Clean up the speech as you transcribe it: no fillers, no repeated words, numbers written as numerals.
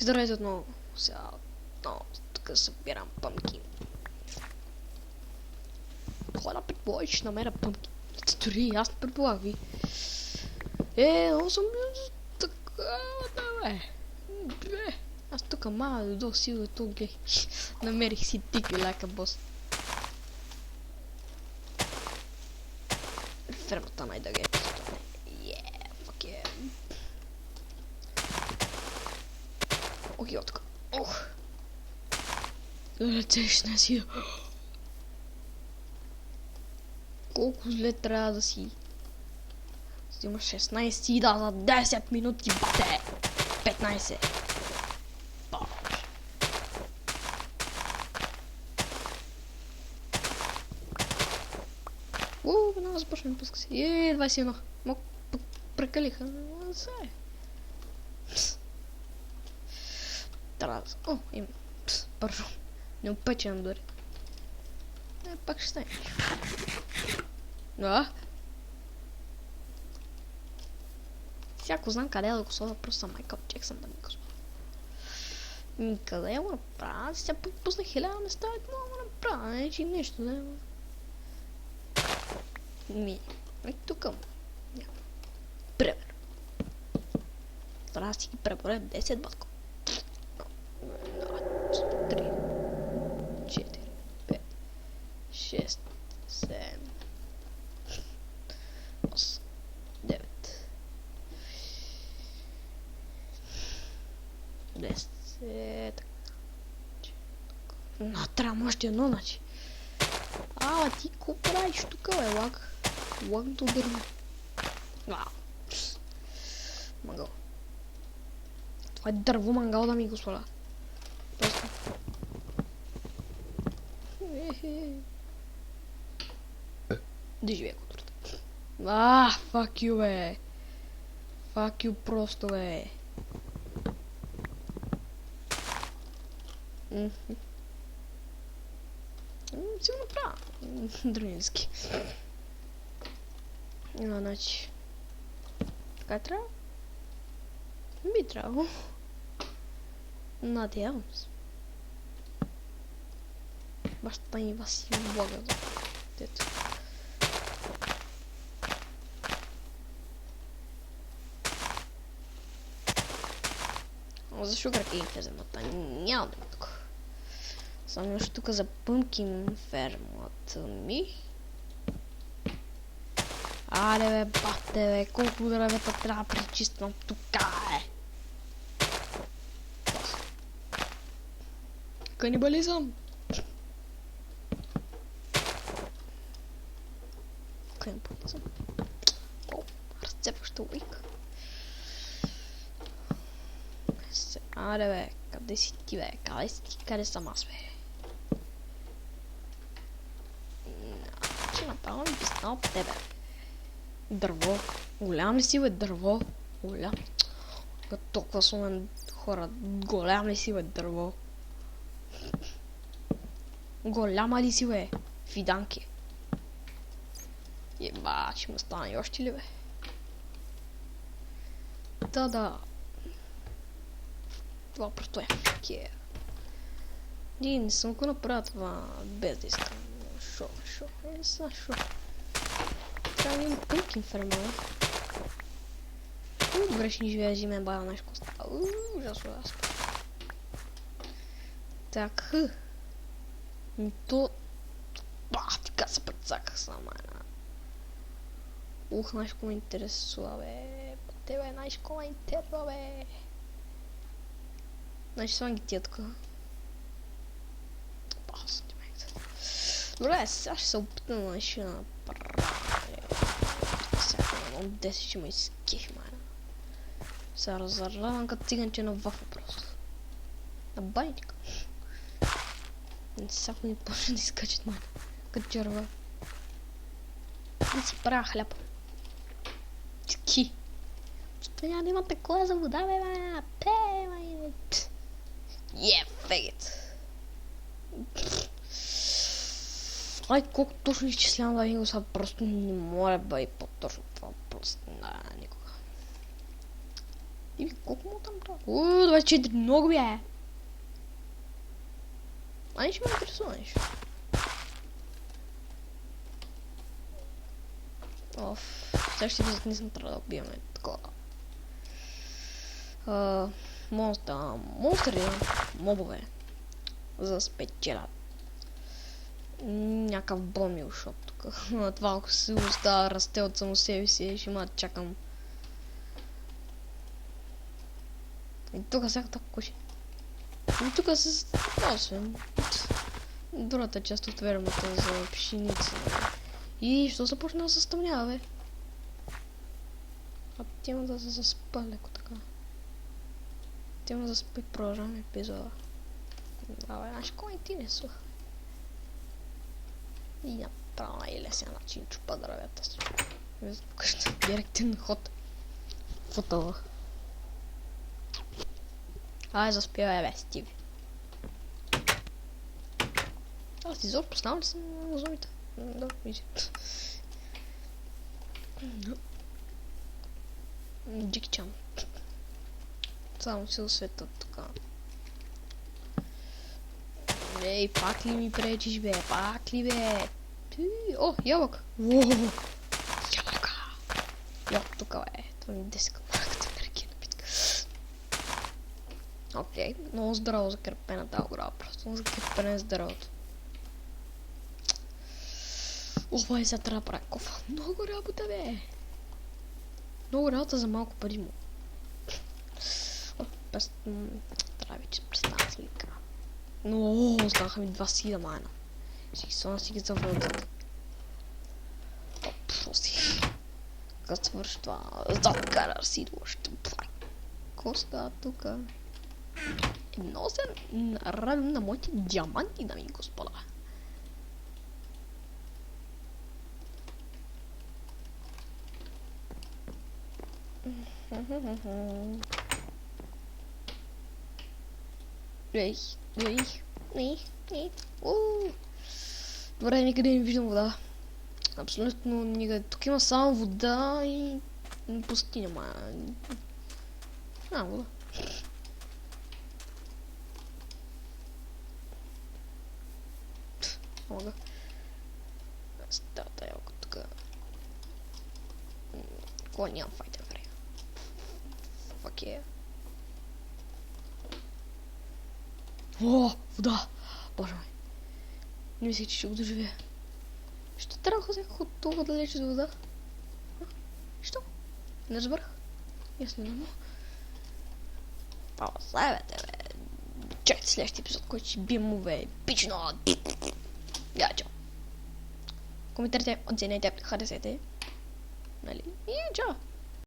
Здравейте отново. Сега отново тук събирам пъмки. Кой да предполага, че намеря пъмки? Дори аз не предполагах ви. Но съм така, бе. Аз тук мама дойдох сила тук, гледай. Намерих си тикви лака, бос. Фермата най-дъга е. Fuck yeah. Ох, йотка. Ох. Летеш на си. Колко зле трябва да си. Има 16 и да за 10 минути, бате. 15. Веднага започваме пуска си. 21. Мог прекалиха. Трябва да... Има. Първо. Не опечен дори. Пак ще стане. Всяко знам къде да го сложа, просто Майкъл Джексън да ми го сложа. Къде го направя? Сега пък пусна 1000 места и мога да направя, не че нещо да е. Тук. Пример. Трябва да си ги преборя 10 батко. 3, 4, 5, 6, 7, 8, 9, 10. Трябва още едно, значи. Ти ко правиш тук, бе, лак? Лак да удърна. Мангал. Това е дърво мангал, дами и господа. Просто. Да живее културата. Fuck you, бе. Fuck you просто, бе. Си го направя. Дрънински. Значи. Така трябва? Би трябвало. Надявам се. Баща ми вас и блага за дето. Защо гракейте земята? Няма да има такова. Само нещо тук за пъмкин фермата ми. Аре бе, бате бе, колко дървета трябва да пречиствам тука, Канибализъм! Канибализъм? Разцепваща лойка. Аре бе, къде си ти, бе? Къде си ти? Къде съм аз, бе? Че направо ми писна от тебе. Дърво. Голям ли си, бе, дърво? Голям. Като толкова сумен хора. Голям ли си, бе, дърво? Голяма ли си, бе? Фиданки. Еба, че ме стана и още ли, бе? Да. Това просто е. Не съм го направя това без да искам. Шо. Трябва да имам пъмкин ферма, бе. Добре ще ни живее зимен бая на школа. Ужасно. Так. То... Така се предсаках сама една. Знаеш какво ме интересува, бе. Тебе, знаеш какво ме интересува, бе. Значи слагам ги тия тук. Добре, сега ще се опитам да нещо да направя. Сега едно 10 ще ме изкефи, майна. Сега разървам като циганче на вафа просто. На баничка. Всяко ми почне да изкачат, майна. Като черва. Да си правя хляб. Тики. Що няма да имате кола за вода, бе, майна. Пе, майна. Фегет. Колко точно изчислявам да ви го са, просто не мога да бъде по-точно това, просто никога. И колко му там трябва? 24, много бе! Ай, ще ме интересуваш. Оф, следващия визит не съм трябва да убиваме такова. Монстри, мобове. За да спечелят. Някакъв бомил шоп тук. Това ако се остава расте от само себе си, ще има да чакам. И тук всяка така куши. И тук се освен. Другата част от фермата за пшеница. И що започна да се стъмнява, бе? А тема да се заспа леко така. Тема да спи, продължаваме епизода. Абе, знаеш, кой ти не слуха? И направо най-лесен начин чупа дървета си. Директен ход. Фотова. Ай, заспивай, бе, Стиви. Аз ти изобщо познал ли съм на зомите? Да, види. Джеки Чан. Само се осветят така. Ей, пак ли ми пречиш, бе? Пак ли, бе? О, ябък! Воу! Ябъка! Ябък тук, бе. Това ми 10 като енергия напитка. Окей, много здраво за кърпената гора. Просто за кърпене здравото. Ой, сега трябва да правя кофа. Много работа, бе! Много работа за малко пари му. Трябва вече представя слика. Но, останаха ми 2 сида майна. Си ги завързат. Просто като свърши това, закара си още. Ко става тука? Много се радвам на моите диаманти, дами и господа. Ей. Добре, никъде не виждам вода. Абсолютно никъде. Тук има само вода и пустиня, вода. Мога. Стата ялко тук. Кога нямам файтер, време. Fuck yeah. О, вода! Боже мой. Не мислех, че ще го доживея. Що трябва да ходя толкова далече за вода? Що? Не разбрах. Ясно не мога. Паузавете, бе. Чакайте следващия епизод, който ще бием му, бе. Пично! Чао. Коментарите, оценете, харесете. Нали? И чао!